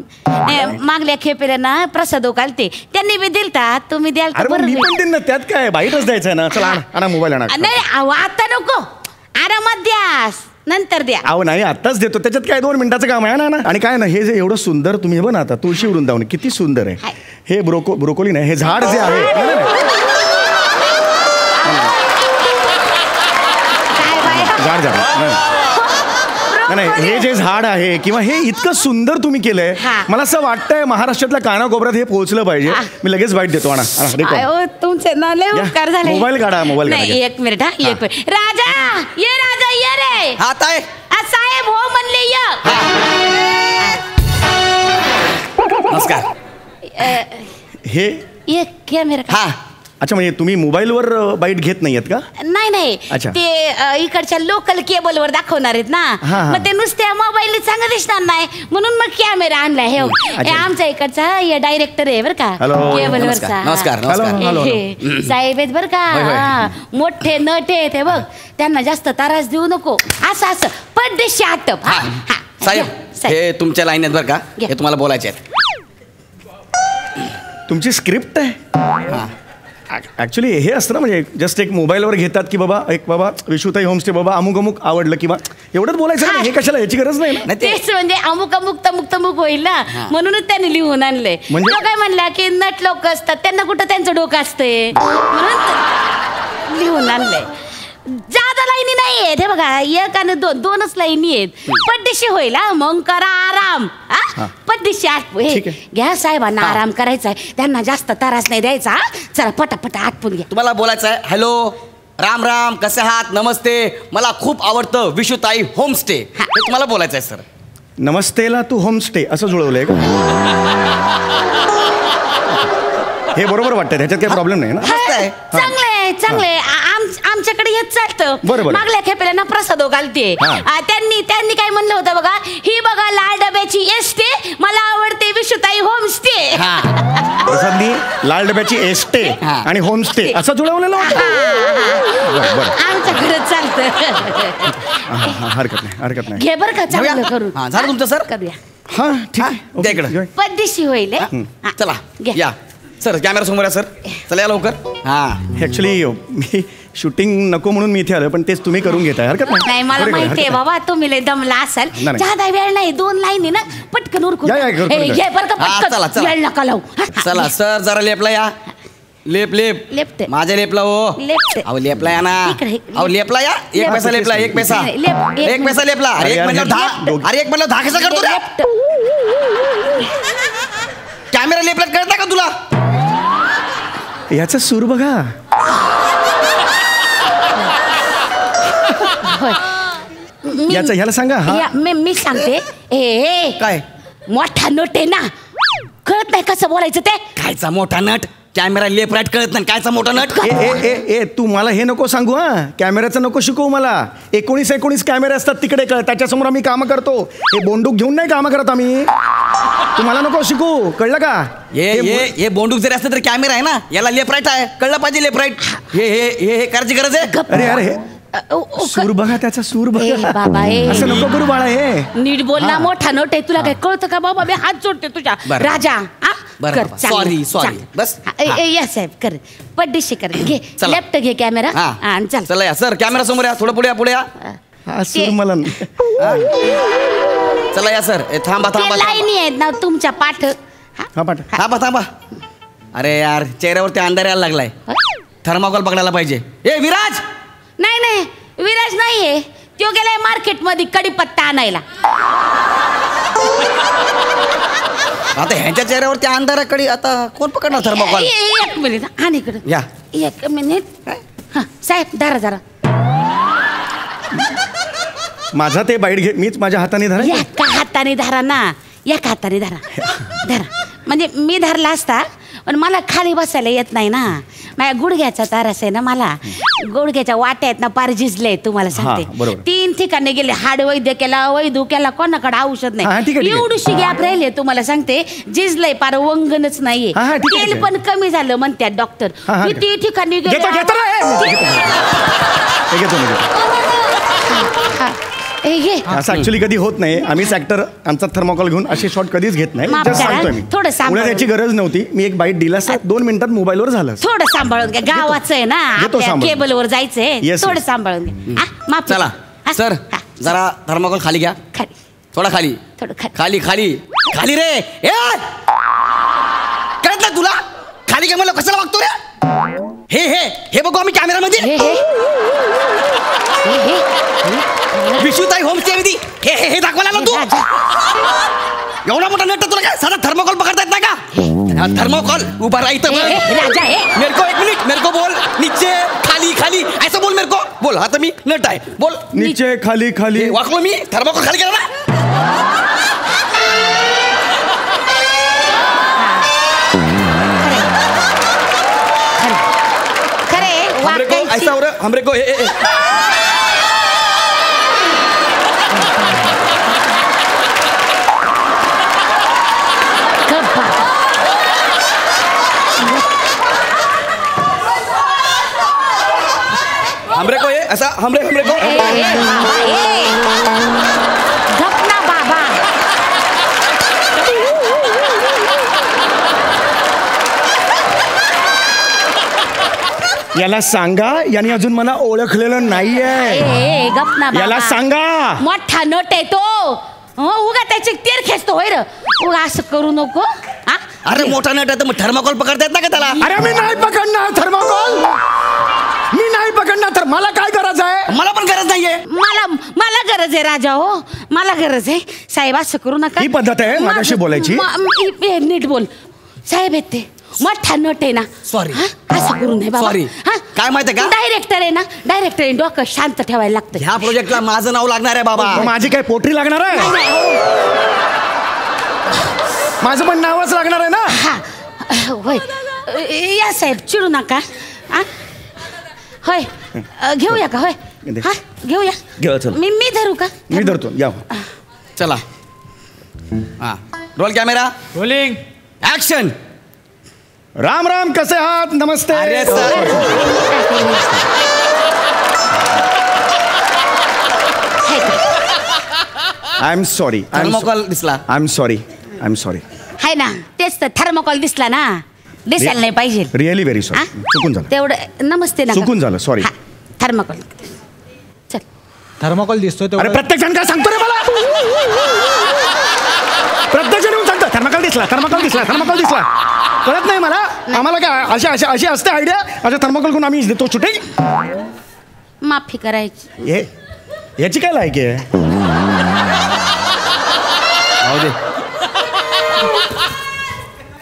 मागल्या खेपेला ना प्रसाद घालते त्यांनी बी दिलता. तुम्ही द्याल का? मी पण देईन ना. त्यात काय बाईटच द्यायचं ना. चला आणा मोबाईल आणा. नाही आता नको. आरामात द्या. नंतर द्या. अहो नाही आत्ताच देतो, त्याच्यात काय 2 मिनिटाचं काम आहे ना. आणि काय ना हे जे एवढं सुंदर तुम्ही हे बघा आता तुळशी वृंदावन किती सुंदर आहे. हाय. हे ब्रोकोली नाही, हे झाड जे आहे झाड नाही, हे जे झाड आहे किंवा हे इतकं सुंदर तुम्ही केलंय, मला असं वाटतंय महाराष्ट्रातल्या कानाकोपऱ्यात हे पोहोचलं पाहिजे. मी लगेच बाईट देतो. तुमचे ना लय उपकार झाले. मोबाईल काढा, मोबाईल काढा. एक मिनिट हा, एक मिनिट. राजा ये रे. हा ताई. साहेब हो म्हणले ये. नमस्कार. हे एक कॅमेरा. हा अच्छा, म्हणजे तुम्ही मोबाईलवर बाईट घेत नाहीयेत का? नाही अच्छा. ते इकडच्या लोकल केबलवर दाखवणार आहेत ना, मग ते नुसत्या मोबाईल चांगलं दिसणार नाही म्हणून मग कॅमेरा आणलाय. हे आमच्या इकडचा हे डायरेक्टर आहे बरं का केबलवरचा. नमस्कार. साहेब आहेत बरं का, मोठे नट आहेत हे बघ, त्यांना जास्त त्रास देऊ नको. असं पड्डेशी आटप. साहेब हे तुमच्या लाईन आहेत बरं का, हे तुम्हाला बोलायचे आहेत. तुमची स्क्रिप्ट आहे? ऍक्च्युली हे असतं ना, म्हणजे जस्ट एक मोबाईलवर घेतात की बाबा विशुताई होमस्टे बाबा अमुक आवडलं किंवा एवढंच बोलायचं ना, हे कशाला, याची गरज नाही ना. तेच म्हणजे अमुक तमुक होईल ना, म्हणूनच त्यांनी लिहून आणलंय. म्हणजे काय म्हणलं की नट लोक असतात त्यांना कुठं त्यांचं डोकं असतंय म्हणून लिहून आणलंय. जादा लाईनी नाही आहेत हे बघा, एक आणि दोनच लाईनी आहेत. पड्डेशी होईल मग करा आराम. पड्डेशी आटपून घ्या, साहेबांना आराम करायचा आहे, त्यांना जास्त त्रास नाही द्यायचा. चला पटापट आटपून घ्या. तुम्हाला बोलायचं आहे. हॅलो, राम कसे आहात, नमस्ते, मला खूप आवडतं विशुताई होमस्टे, हे तुम्हाला बोलायचं आहे सर. नमस्तेला तू होमस्टे असं जुळवलंय का? हे बरोबर वाटतं, त्याच्यात काही प्रॉब्लेम नाही ना? चांगले आमच्याकडे हेच चालतं. मागल्या खेपेला ना प्रसाद घालते. त्यांनी काय म्हणलं होतं बघा, ही बघा लाल डब्याची एसटे, मला आवडते विशुताई होमस्टे. प्रसादनी लाल डब्याची एसटे आणि होमस्टे असं जुळवलेलं होतं. आमच्याकडे चालतं. हरकत नाही. घे बरं का, चांगलं करू. झालं तुमचं सर? करूया. हा ठीक आहे, द्या इकडं. पद्धतशीर होईल. चला या सर, कॅमेरा समोर या सर. चला या लवकर. ऍक्च्युली मी शूटिंग नको म्हणून मी इथे आलो, पण तेच तुम्ही करून घेताय. हरकत नाही, मला माहिती आहे बाबा तुम्ही लय दमला असाल. जादा वेळ नाही, 2 लाईनी ना पटकन उरकून घे बरं का पटकन. वेळ नका लावू. चला सर, जरा लेपला या. लेफ्ट माझ्या लेपला हो. लेफ्ट. अहो लेपला या ना. अहो लेपला या. 1 पैसा लेपला. 1 पैसा. 1 पैसा लेपला. अरे 1 म्हणलं 10. अरे 1 म्हणलं 10 कसा करतो रे? कॅमेरा लेपला कळत का तुला? याचा सूर बघा. ह्याला सांगा. मी सांगते. काय मोठा नट आहे ना, कळत नाही कसं बोलायचं ते. कायचा मोठा नट? कॅमेरा लेफ्ट राईट कळत नाही, कायचा मोठा नट? ए तू मला हे नको सांगू. कॅमेऱ्याचं नको शिकवू मला. 19 कॅमेरे असतात तिकडे, त्याच्यासमोर आम्ही कामं करतो. हे बोंडूक घेऊन नाही कामं करत आम्ही. तुम्हाला नको शिकू, कळलं का? हे बोंडूक जरी असलं तरी कॅमेरा आहे ना, याला लेफ्ट राईट आहे, कळलं पाहिजे. लेफ्ट राईट हे करायची गरज आहे. अरे सूर बघा, त्याचा सूर बघा. बाबा असं नको करू बाळा. हे नीट बोल ना, मोठा नट आहे. तुला काय कळतं का बाबा? मी हात जोडते तुझ्या. राजा सॉरी बस. या साहेब कर, पड्डेशी कर. घे लेफ्ट घे कॅमेरा. चला या सर, कॅमेरा समोर या. थोडं पुढे या. हा सूर मला चला या सर. थांबा लाईनी आहेत ना तुमच्या पाठ. थांबा. अरे यार, चेहऱ्यावरती अंधार यायला लागलाय. थर्माकोल पकडायला पाहिजे. ए विराज. नाही विराज नाहीये, तो गेलाय मार्केट मध्ये कडीपत्ता आणायला. आता ह्यांच्या चेहऱ्यावरती अंधार कडे, आता कोण पकडणार थर्माकोल? 1 मिनिट आणि इकडे या. 1 मिनिट. साहेब धरा जरा. माझा ते बाईट घे, मीच माझ्या हाताने धरा. एका हाताने धरा ना, एका हाताने धरा. म्हणजे मी धरला असता, पण मला खाली बसायला येत नाही ना. माझ्या गुडघ्याचा त्रास आहे ना, मला गुडघ्याच्या वाट्या आहेत ना, पार झिजले. तुम्हाला सांगते 3 ठिकाणी गेले, हाड वैद्य केला, वैद्य केला, कोणाकडे औषध नाही. एवढीशी गॅप राहिली तुम्हाला सांगते. झिजलंय पार, वंगणच नाहीये. तेल पण कमी झालं म्हणतात डॉक्टर. किती ठिकाणी गेले. असं ऍक्च्युली कधी होत नाही. आम्हीच ऍक्टर आमचा थर्माकोल घेऊन असे शॉट कधीच घेत नाही. सांगतोय मी, थोडं त्याची गरज नव्हती. मी एक बाईट दिला, 2 मिनिटात मोबाईलवर झालं. थोडं सांभाळून घ्या, गावाचं आहे ना, आपल्या केबलवर जायचंय. थोडं सांभाळून घ्या. चला सर, जरा थर्माकोल खाली घ्या. खाली थोडा खाली. थोडं खाली. खाली खाली खाली रे. ए कळत ना तुला? खाली घ्या मला कशाला वागतो रे? हे हे हे बघू आम्ही कॅमेरामध्ये. हे विशुताई होमस्टे मध्ये हे हे हे दाखवायला ना तू. एवढा मोठा नट तुला काय साधा थर्माकोल पकडता येत नाही का? थर्माकोल उभा राहा इथं. राजा हे मेरे को एक मिनिट मेरे को बोल. नीचे खाली खाली ऐसा बोल मेरे को. बोल आता मी नट आहे बोल. नीचे खाली खाली. वाकलो मी. थर्माकोल खाली केला ना. हमरे को ऐसा हो रहा है. हमरे को हमरे को ये ऐसा हमरे को गपना बाबा. याला सांगा याने अजून मला ओळखलेलं नाहीये. गपना बाबा. याला सांगा. मोठा नट आहे तो. उगा त्याची तेर खेचतो होय र. उगा असं करू नको. अरे मोठा नट आहे तर मग थर्माकोल पकडता येत ना का त्याला? अरे मी नाही पकडणार थर्माकोल. मी नाही पकडणार तर मला काय गरज आहे? मला पण गरज नाहीये. मला गरज आहे राजा हो. मला गरज आहे. साहेब असं करू नका. ही पद्धत आहे माझ्याशी बोलायची. नीट बोल. साहेब आहेत ते. मोठा नट आहे ना. सॉरी. असं करू नये बाबा. सॉरी. काय माहितीये का? डायरेक्टर आहे ना. डायरेक्टर आहे. डोकं शांत ठेवायला लागतं. ह्या प्रोजेक्टला माझं नाव लागणार आहे बाबा. माझी काय पोटरी लागणार आहे? माझं पण नावच लागणार आहे ना. हा होय. या साहेब चिडू नका. होय घेऊया का? होय हा घेऊया. मी धरू का? मी धरतो या. चला हा roll camera rolling action. Ram Ram कसे आहात? नमस्ते. अरे sir I am sorry. Thermocol दिसला. I am sorry. I am sorry. हाय ना तेच तर थर्माकोल दिसला ना. दिसायला नाही पाहिजे. Really very sorry. चुकून झालं. तेवढं नमस्ते ना. चुकून झालं सॉरी. थर्माकोल. चल थर्माकोल दिसतोय अरे प्रत्येक जण काय सांगतो रे मला? प्रत्येक जण येऊन सांगतो थर्माकोल दिसला थर्माकोल दिसला थर्माकोल दिसला. कळत नाही मला. आम्हाला काय अशी असते आयडिया. अशा थर्माकोल करून आम्ही देतो शूटिंग. माफी करायची. याची काय लायकी आहे?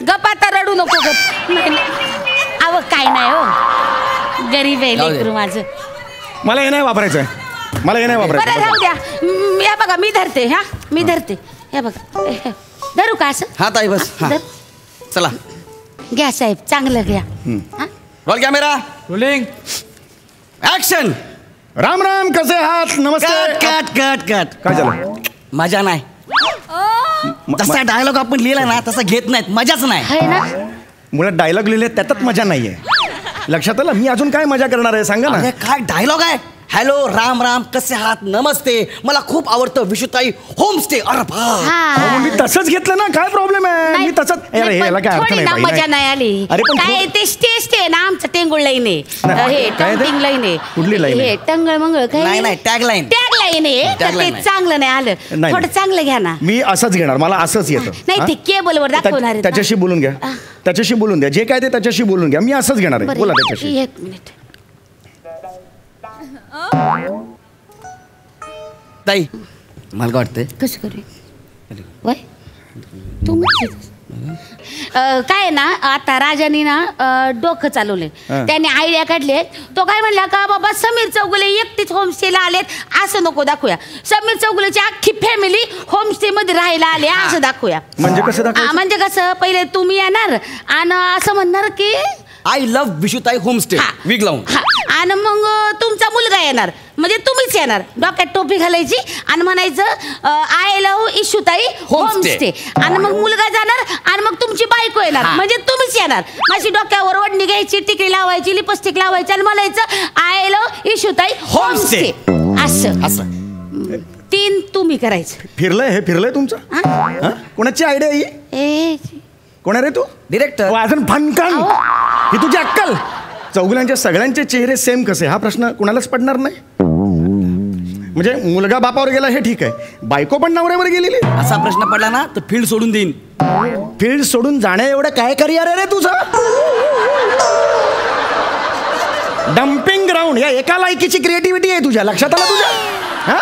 गप आता रडू नको. गप. अव काय नाही हो. गरीब आहे लेकरू माझं. मला हे नाही वापरायचं. मला हे नाही बरं वापरायचं. राहू द्या. या बघा मी धरते. हा मी धरते. हे बघा धरू का असं? हा ताई बस. धर. चला घ्या साहेब चांगलं घ्या. Roll camera rolling action. Ram Ram कसे आहात? नमस्ते. Cut cut cut. काय झालं? मजा नाही. तसा डायलॉग आपण लिहिला ना तसा घेत नाहीत. मजाच नाही. है ना. मुळात डायलॉग लिहिले त्यातच मजा नाहीये. लक्षात आलं? मी अजून काय मजा करणार आहे सांगा ना. अरे काय डायलॉग आहे. हॅलो राम राम कसे आहात? नमस्ते मला खूप आवडतं विशुताई होमस्टे. अरे हा. मी तसंच घेतलं ना. काय प्रॉब्लेम आहे? मी तसंच. अरे याला काय अर्थ थोडी ना नाही मजा बाई. नाही आली. अरे पण काय ते स्टेज आहे ना आमचं टेंगुळ लाईन आहे. हे काय ते? टंग लाईन आहे. कुठली लाईन आहे? हे टंगळ मंगळ काय नाही नाही टॅग लाईन. टॅग लाईन आहे. तर Tagline ते आहे. चांगलं नाही आलं. नाही. थोडं चांगलं घ्या ना. मी असंच घेणार. मला असंच येतं. नाही ते केबलवर दाखवणार आहेत ना. त्याच्याशी बोलून घ्या. त्याच्याशी बोलून द्या. जे काय ते त्याच्याशी बोलून घ्या. मी असंच घेणार आहे. बरं, बोला त्याच्याशी. एक मिनिट. ताई मला काय वाटतंय कसं करू? वय तू काय आहे ना आता राजानी ना डोकं चालवलंय. त्याने आयडिया काढली. तो काय म्हणला का बाबा समीर चौगुले एकटीच होमस्टेला आलेत असं नको दाखवूया. समीर चौगुलेची अख्खी फॅमिली होमस्टे मध्ये राहायला आले असं दाखवूया. म्हणजे कसं दाखवायचं? म्हणजे कसं पहिले तुम्ही येणार आणि असं म्हणणार की I love Vishutai homestay wig लावून. आणि मग तुमचा मुलगा येणार म्हणजे तुम्हीच येणार. डोक्यात टोपी घालायची आणि म्हणायचं आय लव्ह इशुताई होमस्टे. आणि मग मुलगा जाणार आणि मग तुमची बायको येणार म्हणजे तुम्हीच येणार. माझी डोक्यावर ओढणी घ्यायची टिकली लावायची लिपस्टिक लावायची आणि म्हणायचं आय लव्ह इशुताई होमस्टे असं असं. 3 तुम्ही करायचं. फिरलंय हे फिरलंय तुमचं. कोणाची आयडिया ही? ए कोण रे तू? डिरेक्टर. अजून फनकन. ही तुझी अक्कल. चौगुल्यांच्या सगळ्यांचे चेहरे सेम कसे हा प्रश्न कुणालाच पडणार नाही. म्हणजे मुलगा बापावर गेला हे ठीक आहे, बायको पण नवऱ्यावर गेलेली. असा प्रश्न पडला ना तर फील्ड सोडून देईन. फील्ड सोडून जाण्या एवढं काय करिअर आहे रे तुझं? डम्पिंग ग्राउंड या एका लायकीची क्रिएटिव्हिटी आहे तुझ्या, लक्षात आलं तुझ्या? हा,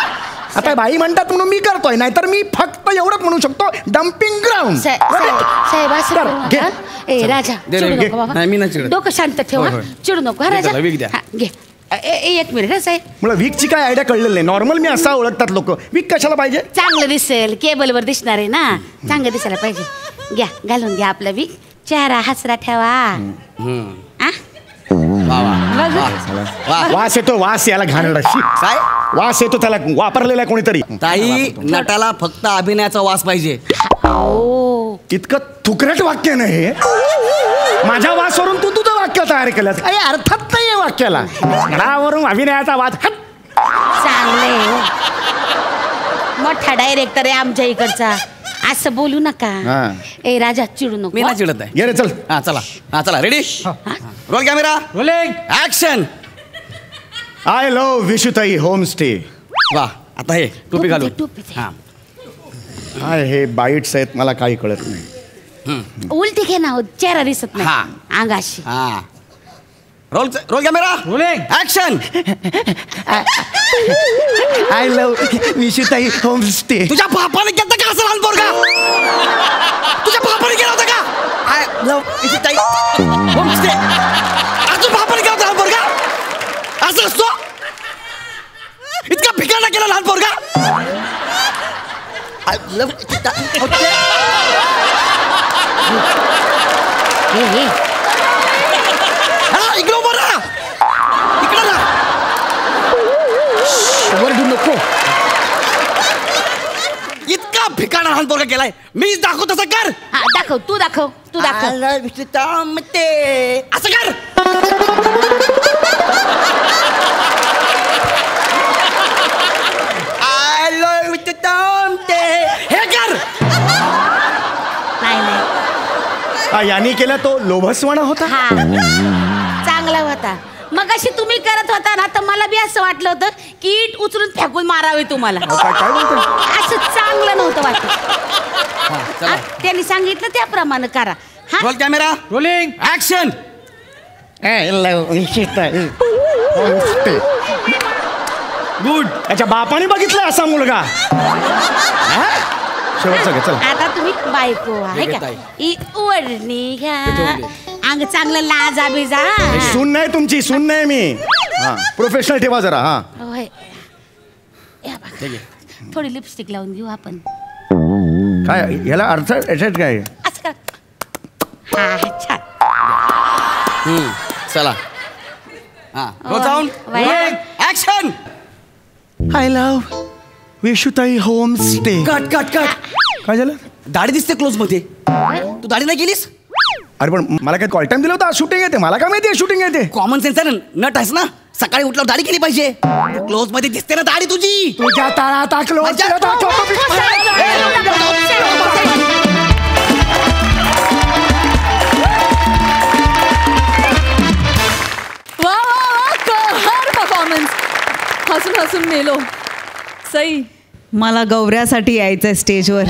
आता बाई म्हणतात म्हणून मी करतोय, नाहीतर मी फक्त एवढंच म्हणू शकतो, डम्पिंग ग्राउंड. साहेब असं करू घे. नका. ए राजा दे, चिडू घे. नको बाबा. नाही, मी नाही चिडत. डोकं शांत ठेव होय, हा. होय. चिडू नको हा, राजा त्याला वीक द्या. हा, घे. एक मिनिट हा साहेब. मला वीकची काय आयडिया कळलेली नाही. नॉर्मल मी असा ओळखतात लोक, वीक कशाला पाहिजे? चांगलं दिसेल, केबलवर दिसणार आहे ना, चांगलं दिसायला पाहिजे. घ्या, घालून घ्या आपलं वीक, चेहरा हसरा ठेवा. आ? वास येतो, वास याला घाणेरडा. काय वास येतो त्याला, वापरलेला आहे कोणीतरी. ताई, नटाला फक्त अभिनयाचा वास पाहिजे. इतकं थुकरट वाक्य नाही हे. माझ्या वासवरून तू तुझं वाक्य तयार केलंस, काही अर्थात नाहीये वाक्याला. घरावरून अभिनयाचा वाद. चांगले मोठा डायरेक्टर आहे आमच्या इकडचा, असं बोलू नका. ए राजा चिडू नको. मी नाही चिडत आहे. ये रे चल. हा चला, हा चला, ready, roll camera, action. I love Vishutai homestay. वा, आता हे टोपी घालू. टोपी दे. हा, काय हे बाईट्स आहेत, मला काही कळत नाही. उलटी घे ना, चेहरा दिसत हा. नाही अंगाशी. हा, roll camera, action. I love Vishutai homestay. तुझ्या बापाने घेतलं का असं लहान पोरगा? तुझ्या बापाने केला होता का? आय लव्ह ताई होमस्टे. अजून बापाने केला होता लहान पोरगा? असं असतो? इतका भिकाणा केला लहान पोरगा? आय लव्ह इकडं उभं राहा, इकडं राहा. वरडू नको. इतका भिकाणा लहान पोरगा केलाय, मीच दाखव तसं कर. हा, दाखव, तू दाखव, तू दाखव. असं कर. हे कर. नाही नाही, याने केला तो लोभसवाणा होता. हा चांगला होता. मग अशी तुम्ही करत होता ना, तर मला बी असं वाटलं होतं की इट उचलून फेकून मारावे तुम्हाला. काय बोलतो? असं चांगलं नव्हतं वाटत. चला, हा, त्यांनी सांगितलं त्याप्रमाणे करा. हा, roll camera, rolling, action. Good. त्याच्या बापाने बघितलं असा मुलगा. शेवटचा घे चला. आता तुम्ही बायको आहे का? ही ओढणी घ्या, अंग चांगलं लाजा बिजा. सून नाही तुमची, सून नाही मी. हा, प्रोफेशनल ठेवा जरा. हा, होय. या बघा, थोडी लिपस्टिक लावून घेऊ आपण. काय याला अर्थ याच्यात काय? असं करा. हा, छान. चला, हा, roll sound, action. I love Vishutai homestay. Cut cut cut. काय झालं? दाढी दिसते क्लोज मध्ये. तू दाढी नाही केलीस? अरे पण मला काय कॉल टाइम दिला होता? शूटिंग येते, मला काय माहिती शूटिंग येते. कॉमन सेन्स आहे ना, नट आहेस ना, सकाळी उठल्यावर दाढी केली पाहिजे. क्लोज मध्ये दिसते ना दाढी तुझी. तुझ्या ताळा टाकलो. वा वा वा, कहर परफॉर्मन्स. हसून हसून मेलो. सई, मला गौऱ्यासाठी यायचंय स्टेजवर.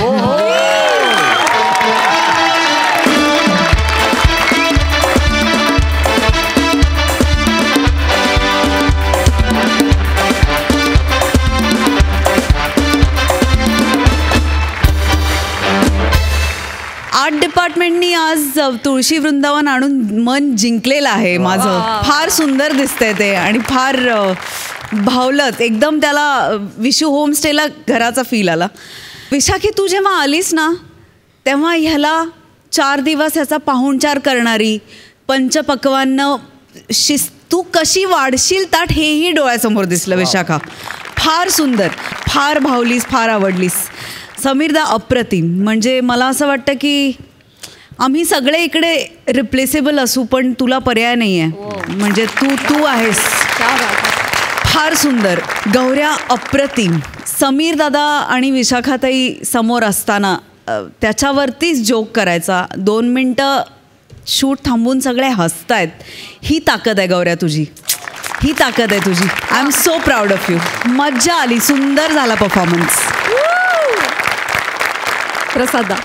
आर्ट डिपार्टमेंटनी आज तुळशी वृंदावन आणून मन जिंकलेलं आहे माझं. फार सुंदर दिसतंय ते आणि फार भावलंच एकदम. त्याला विशू होमस्टेला घराचा फील आला. विशाखी, तू जेव्हा आलीस ना, तेव्हा ह्याला 4 दिवस ह्याचा पाहुणचार करणारी, पंचपक्वान्न तू कशी वाढशील ताट हेही डोळ्यासमोर दिसलं. विशाखा फार सुंदर, फार भावलीस, फार आवडलीस. समीरदा अप्रतिम. म्हणजे मला असं वाटतं की आम्ही सगळे इकडे रिप्लेसेबल असू, पण तुला पर्याय नाही आहे. म्हणजे तू आहेस. फार सुंदर. गौऱ्या अप्रतिम. समीर दादा आणि विशाखाताई समोर असताना त्याच्यावरतीच जोक करायचा. 2 मिनटं शूट थांबून सगळे हसतायत. ही ताकद आहे गौऱ्या तुझी, ही ताकद आहे तुझी. I am so proud of you. मज्जा आली, सुंदर झाला परफॉर्मन्स. प्रसादा.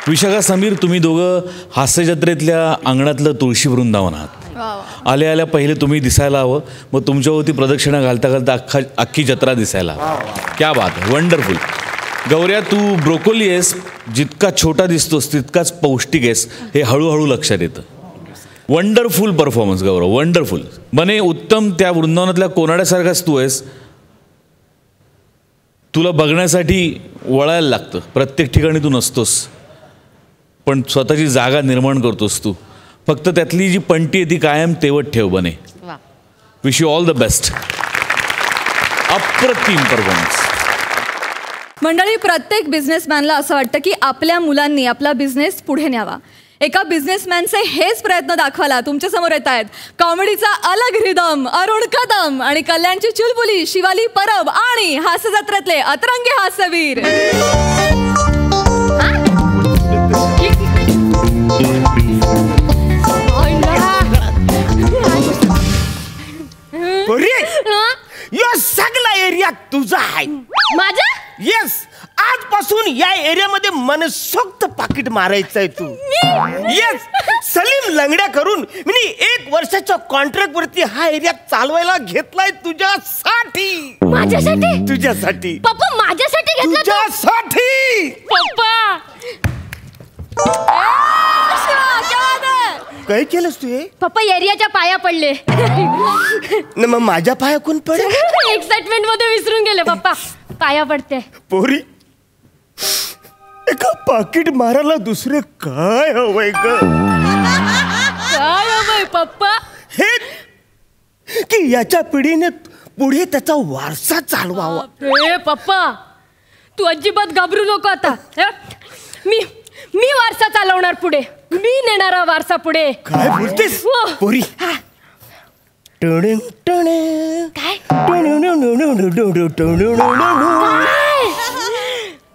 विशाखा, समीर, तुम्ही दोघं हास्य जत्रेतल्या अंगणातलं तुळशी वृंदावन आहात. आल्या आल्या पहिले तुम्ही दिसायला हवं, मग तुमच्यावरती प्रदक्षिणा घालता घालता अख्खी जत्रा दिसायला हवं. क्या बात आहे, वंडरफुल. गौऱ्या, तू ब्रोकोली आहेस, जितका छोटा दिसतोस तितकाच पौष्टिक आहेस हे हळूहळू लक्षात येतं. वंडरफुल परफॉर्मन्स गौरव, वंडरफुल. बने, उत्तम. त्या वृंदावनातल्या कोनाड्यासारखाच तू आहेस. तुला बघण्यासाठी वळायला लागतं, प्रत्येक ठिकाणी तू नसतोस, पण स्वतःची जागा निर्माण करतोस तू. फक्त त्यातली जी पंटी आहे ती कायम तेवत ठेव. बने, wish you all the best. अप्रतिम परफॉर्मन्स. मंडळी, प्रत्येक बिझनेसमॅनला असं वाटतं की आपल्या मुलांनी आपला बिझनेस पुढे न्यावा. एका बिझनेसमॅनचे हेच प्रयत्न दाखवायला तुमच्या समोर येत आहेत कॉमेडीचा अलग रिदम अरुण कदम आणि कल्याणची चुलबुली शिवाली परब आणि हास्य जत्रेतले अतरंगी हास्यवीर. यो सगळा एरिया तुझा आहे. माझा? येस, आजपासून या एरियामध्ये मनसोक्त पाकिट मारायचंय तू. येस, सलीम लंगड्या करून मी 1 वर्षाच्या कॉन्ट्रॅक्ट वरती हा एरिया चालवायला घेतलाय तुझ्यासाठी. माझ्यासाठी? तुझ्यासाठी. पप्पा, माझ्यासाठी घेतला? तुझ्यासाठी. पप्पा, काय केलंस तू हे? पप्पा एरियाच्या पाया पडले. मग माझ्या पाया कोण पडे? एक्साइटमेंट मध्ये विसरून गेले पप्पा. पाया पडते. पोरी, एका पाकिट मारायला दुसरे काय हवंय ग? काय हवंय पप्पा? हे की याच्या पिढीने पुढे त्याचा वारसा चालवावा. हे पप्पा, तू अजिबात घाबरू नको आता. मी वारसा चालवणार पुढे. मी नेणारा वारसा पुढे. काय बोलतेस पोरी?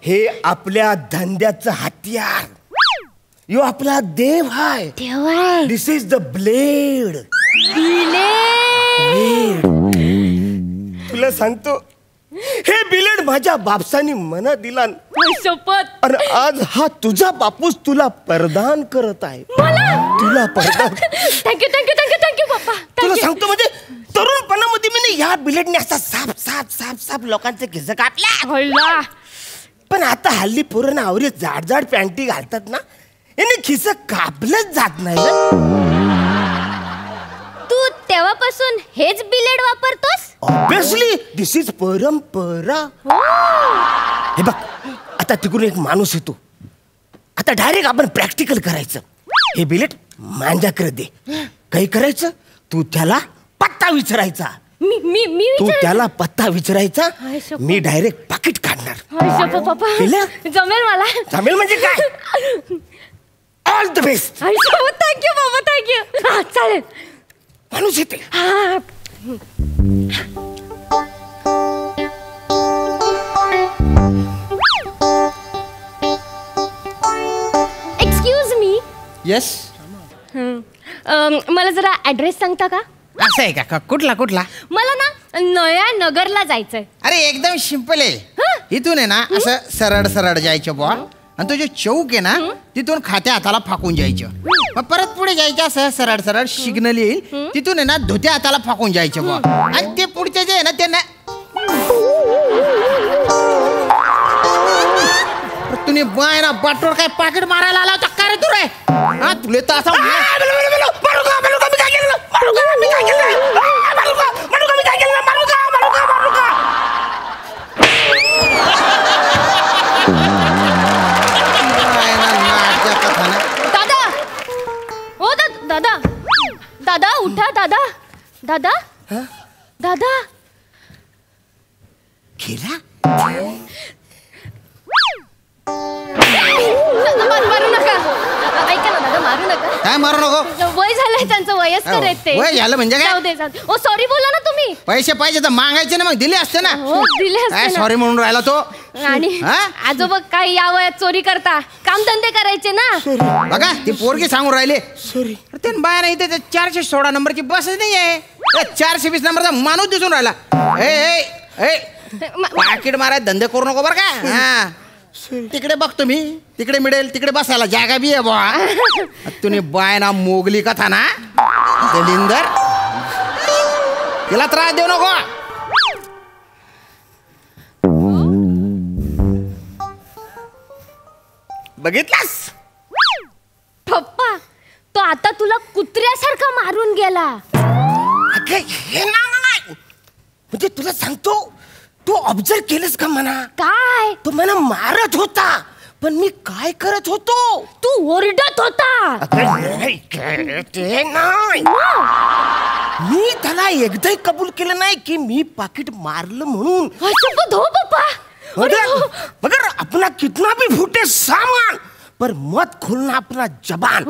हे आपल्या धंद्याचं हत्यार. यो आपला देव हाय. दिस इज द ब्लेड. तुला सांगतो, हे बिलेड माझ्या बापसानी मना दिला. शपथ. अरे आज हा तुझा बापूस तुला प्रदान करत आहे. तुला प्रदान. थँक्यू थँक्यू थँक्यू थँक्यू पप्पा. तुला सांगतो, म्हणजे तरुणपणामध्ये मी ह्या बिलेडने असा साप साप साप साप लोकांचे केस कापला. पण आता हल्ली पोरं ना आवरी जाड जाड पॅन्टी घालतात ना, याने खिस कापलंच जात नाही. तू तेव्हापासून हेच बिलेड वापरतोस? ऑब्विसली, दिस इज परंपरा. हे बघ, आता तिकडून एक माणूस येतो. आता डायरेक्ट आपण प्रॅक्टिकल करायचं. हे बिलेट माझ्याकडे दे. काही करायचं, तू त्याला पत्ता विचारायचा. तू त्याला पत्ता विचारायचा, मी डायरेक्ट पाकिट काढणार. जमेल मला. जमेल म्हणजे काय? All the best. थँक्यू बाबा, थँक्यू. चालेल. माणूस येते. Excuse me. येस. मला जरा ऍड्रेस सांगता का? असं आहे का? कुठला कुठला? मला ना नया नगरला जायचंय. अरे एकदम सिंपल आहे. इथून आहे ना असं सरळ सरळ जायचं बुवा, आणि तो जो चौक आहे ना तिथून खात्या हाताला फाकून जायचं. मग परत पुढे जायचं असं सरळ सरळ सिग्नल येईल, तिथून आहे ना धोत्या हाताला फाकून जायचं बुवा. आणि ते पुढचे जे आहे ना त्यांना तुम्ही बाय ना बाटोर काय पाकिट मारायला आला होता का रे तू रे? हा तुले तर असं दादा, दादा उठा. दादा, दादा, दादा. गेला. मारू नका. ऐका ना दादा, मारू नका. काय मारू नको? वय झालंय त्यांचं, वयस्कर आहेत ते. वय झालं म्हणजे काय? जाऊ दे, जाऊ दे. ओ सॉरी बोला ना तुम्ही. पैसे पाहिजे तर मागायचे ना, मग दिले असते ना. हो, दिले असते काय ना. सॉरी म्हणून राहिला तो? आणि आजोबा काय या वयात चोरी करता? कामधंदे करायचे ना. बघा ती पोरगी सांगून राहिले. सॉरी. त्यान बाया नाही, 416 नंबरची बसच नाही आहे. 420 नंबरचा माणूस दिसून राहिला. पाकिट माराय धंदे करू नको बरं का. हा तिकडे बघतो मी, तिकडे मिळेल तिकडे बसायला जागा बी आहे बुवा. तुम्ही बाय ना मोगली कथा ना दलिंदर, तिला त्रास देऊ नको. बघितलास पप्पा, तो आता तुला कुत्र्यासारखा मारून गेला. हे नाही म्हणजे तुला सांगतो, तू ऑब्झर्व केलंस का म्हणा? काय? तो मला मारत होता, पण मी काय करत होतो? तू ओरडत होता. ते नाही, मी त्याला एकदाही कबूल केलं नाही की मी पाकिट मारलं म्हणून. हो पप्पा, मगर अपना कितना भी फूटे सामान पर मत खोलना अपना जबान.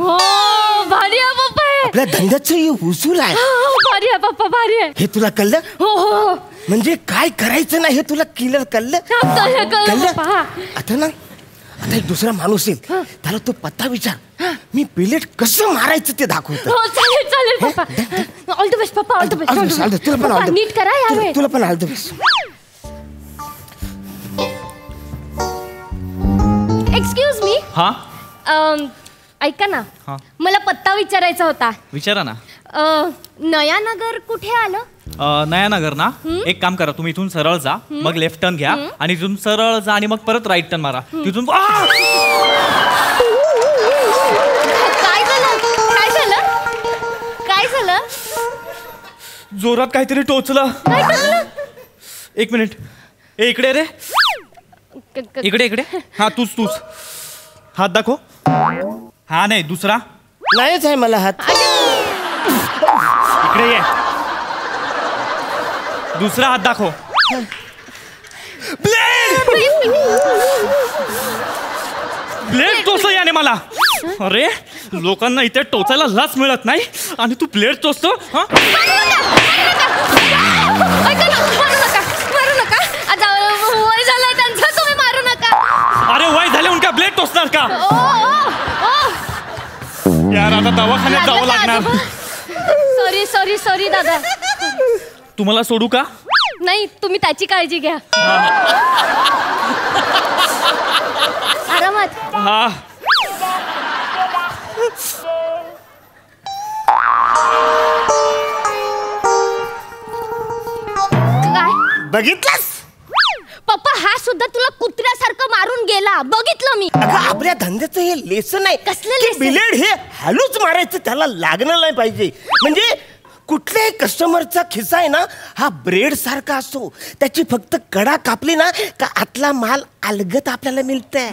भारी आहे पप्पा. आपल्या धंद्याचं हे उसूल आहे. भारी आहे पप्पा, भारी आहे. हे तुला कळलं? हो. म्हणजे काय करायचं नाही हे तुला क्लिअर कळलं? आता ना, आता एक दुसरा माणूस येईल, त्याला तो पत्ता विचार, मी पिलेट कसं मारायचं ते दाखवतो. चालेल चालेल पप्पा. ऑल द बेस्ट पप्पा, ऑल द बेस्ट. तुला पण ऑल द बेस्ट. नीट करा यावेळी. तुला पण all the best. Excuse me. हा, ऐका ना, मला पत्ता विचारायचा होता. विचारा ना. नयानगर कुठे आलं? नयानगर ना, एक काम करा, तुम्ही इथून सरळ जा, मग लेफ्ट टर्न घ्या आणि इथून सरळ जा आणि मग परत राईट टर्न मारा. तिथून काय झालं? काय झालं? काय झालं? जोरात काहीतरी टोचलं. काय झालं? एक मिनिट. इकडे रे, इकडे इकडे. हा, तूच हात दाखव. हा नाही, दुसरा नाहीच आहे मला हात. इकडे ये. दुसरा हात दाखव. ब्लेड टोचलं याने मला. अरे, लोकांना इथे टोचायला लाच मिळत नाही आणि तू ब्लेड टोचतो. वय झालंय त्यांचं, तुम्ही मारू नका. अरे, वय झाले उनका ब्लेड टोचणार का यार? आता दवाखान्यात जावं लागणार. सॉरी दादा. तुम्हाला सोडू का? नाही, तुम्ही त्याची काळजी घ्या. आरामात. हा. काय बघितलंस पप्पा? हा सुद्धा तुला कुत्र्यासारखं मारून गेला, बघितलं मी. अगं, आपल्या धंद्याचं हे लेसन आहे. कसलं की लेसन? बिलेड हे हॅलूच मारायचं, त्याला लागणार नाही पाहिजे. म्हणजे कुठल्याही कस्टमरचा खिसा आहे ना, हा ब्रेड सारखा असतो. त्याची फक्त कडा कापली ना का आतला माल अलगत आपल्याला मिळतंय.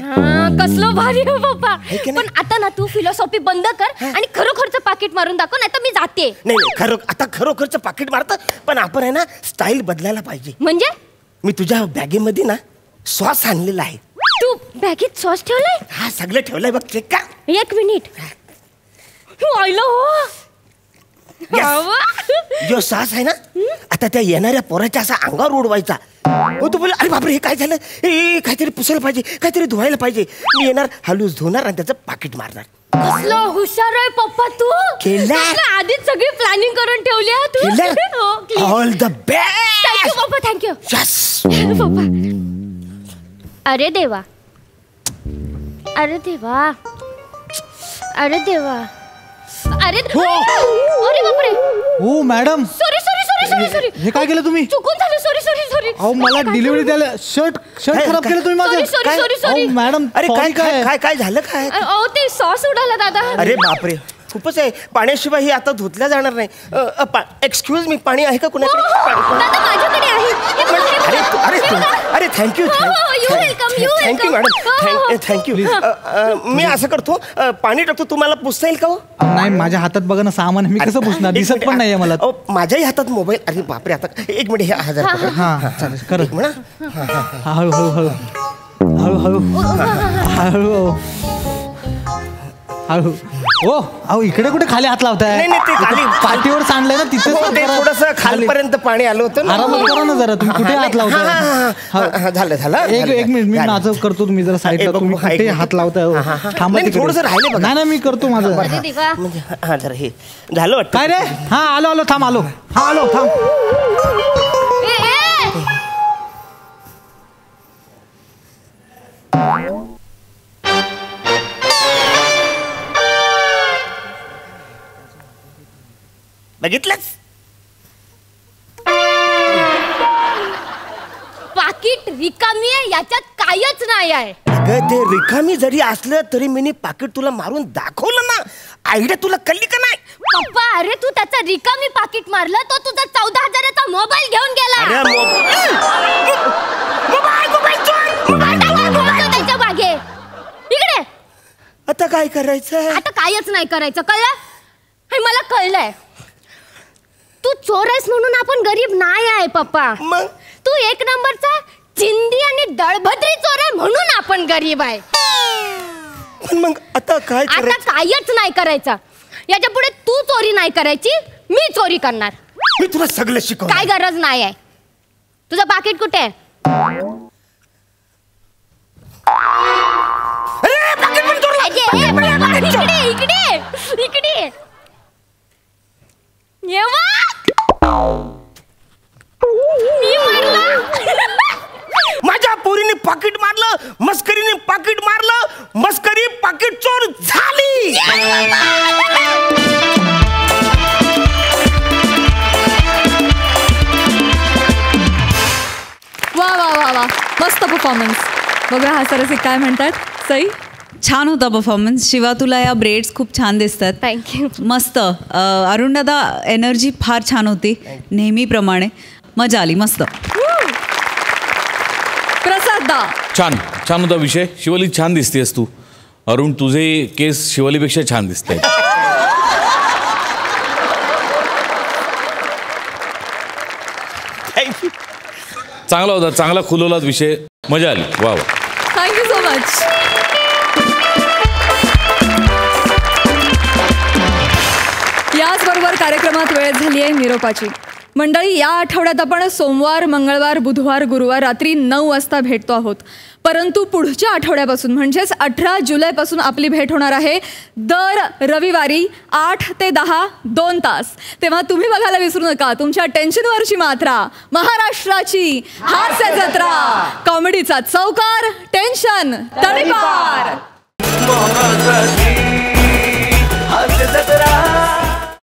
कसलं भारी हो पप्पा. पण आता ना, तू फिलॉसॉफी बंद कर आणि खरोखरचं पाकिट मारून दाखव, नाही तर मी जाते. नाही, आता खरोखरचं पाकिट मारतं, पण आपण आहे ना स्टाईल बदलायला पाहिजे. म्हणजे? मी तुझ्या बॅगेमध्ये ना सॉस आणलेला आहे. तू बॅगेत सॉस ठेवलाय? हा, सगळं ठेवलंय बघ, चेक कर. एक मिनिट. जो सॉस आहे ना, आता त्या येणाऱ्या पोराच्या असा अंगावर उडवायचा. तू बोल, अरे बापरे, हे काय झालं? काहीतरी पुसायला पाहिजे, काहीतरी धुवायला पाहिजे. मी येणार, हलूच धुणार आणि त्याचं पाकिट मारणार. कसलं हुशार आहे पप्पा तू. आधीच सगळी प्लॅनिंग करून ठेवली आहे तू. All the best. थँक्यू पप्पा, थँक्यू. पप्पा. अरे देवा, अरे देवा, अरे देवा, अरे बापरे. हो मॅडम, सॉरी. हे काय केलं तुम्ही? चुकून झालं. सॉरी. अहो, मला डिलिव्हरी द्यायला शर्ट खराब केलं तुम्ही माझं. सॉरी मॅडम, अरे काय झालं? काय ते सॉस उडाला दादा. अरे बापरे, खूपच आहे. पाण्याशिवाय ही आता धुतल्या जाणार नाही. एक्सक्यूज मी, पाणी आहे का कुणाकडे? दादा माझ्याकडे आहे. अरे थँक्यू मॅडम, थँक्यू. मी असं करतो, पाणी टाकतो, तुम्हाला पुसता येईल का? नाही, माझ्या हातात बघा ना सामान, मी कसं पुसणार? दिसत पण नाहीये मला. माझ्याही हातात मोबाईल. अरे बापरे, आता एक मिनिट, हे 1000. हा चालेल, कर म्हणा. हळू. हो अहो इकडे कुठे खाली हात लावताय? नाही, ते खाली पाठीवर सांडलंय ना तिथे थोडस खालीपर्यंत पाणी आलं होतं ना. आरामात करा ना जरा, तुम्ही कुठे हात लावताय? झालं एक मिनिट मी माझं करतो, तुम्ही जरा साईडला, तुम्ही कुठे हात लावताय? थांबा थोडंसं राहिले बघा. नाही मी करतो माझं. म्हणजे हा जरा हे झालं वाटतं. काय रे? हा आलो थांब आलो. हा आलो थांब. बघितलंच पाकिट रिकामी आहे, याच्यात कायच नाही आहे. अगं ते रिकामी जरी असलं तरी मी पाकिट तुला मारून दाखवलं ना. आयडिया तुला कळली का नाही? पप्पा अरे तू त्याचा रिकामी पाकिट मारलं, तो तुझा 14,000चा मोबाईल घेऊन गेला. मोबाईल त्याच्या मागे. इकडे आता काय करायचं? आता कायच नाही करायचं, कळलं? हे मला कळलंय. तू चोर आहेस म्हणून आपण गरीब नाही आहे पप्पा. मग तू एक नंबरचा चिंदी आणि दळभद्री चोर आहे म्हणून आपण गरीब आहे. मग आता काय आता कायच नाही करायचं. याच्या पुढे तू चोरी नाही करायची, मी चोरी करणार. मी तुला सगळं शिकवणार. काय गरज नाही आहे. तुझं पाकिट कुठे आहे? इकडे इकडे माझ्या पोरीने पाकिट मारलं, मस्करीने पाकिट मारलं, मस्करी पाकिट चोर झाली. वा वा वा वा, मस्त परफॉर्मन्स. बघा हा सरसी काय म्हणतात. सई छान होता परफॉर्मन्स. शिवा तुला या ब्रेड्स खूप छान दिसतात. थँक्यू. मस्त. अरुण दादा एनर्जी फार छान होती नेहमीप्रमाणे. मजा आली. मस्त. प्रसाद दा छान होता विषय. शिवाली छान दिसतेस तू. अरुण तुझे केस शिवालीपेक्षा छान दिसत आहेत. चांगला होता, चांगला खुलवलात विषय. मजा आली. वा वा. Thank you so much. याचबरोबर कार्यक्रमात वेळ झाली आहे निरोपाची. मंडळी या आठवड्यात आपण सोमवार, मंगळवार, बुधवार, गुरुवार रात्री 9 वाजता भेटतो आहोत. परंतु पुढच्या आठवड्यापासून म्हणजेच 18 जुलैपासून आपली भेट होणार आहे दर रविवारी 8 ते 10 2 तास. तेव्हा तुम्ही बघायला विसरू नका तुमच्या टेन्शनवरची मात्रा, महाराष्ट्राची हास्य जत्रा, कॉमेडीचा चौकार, टेन्शन तडीपार. हास्य जत्रा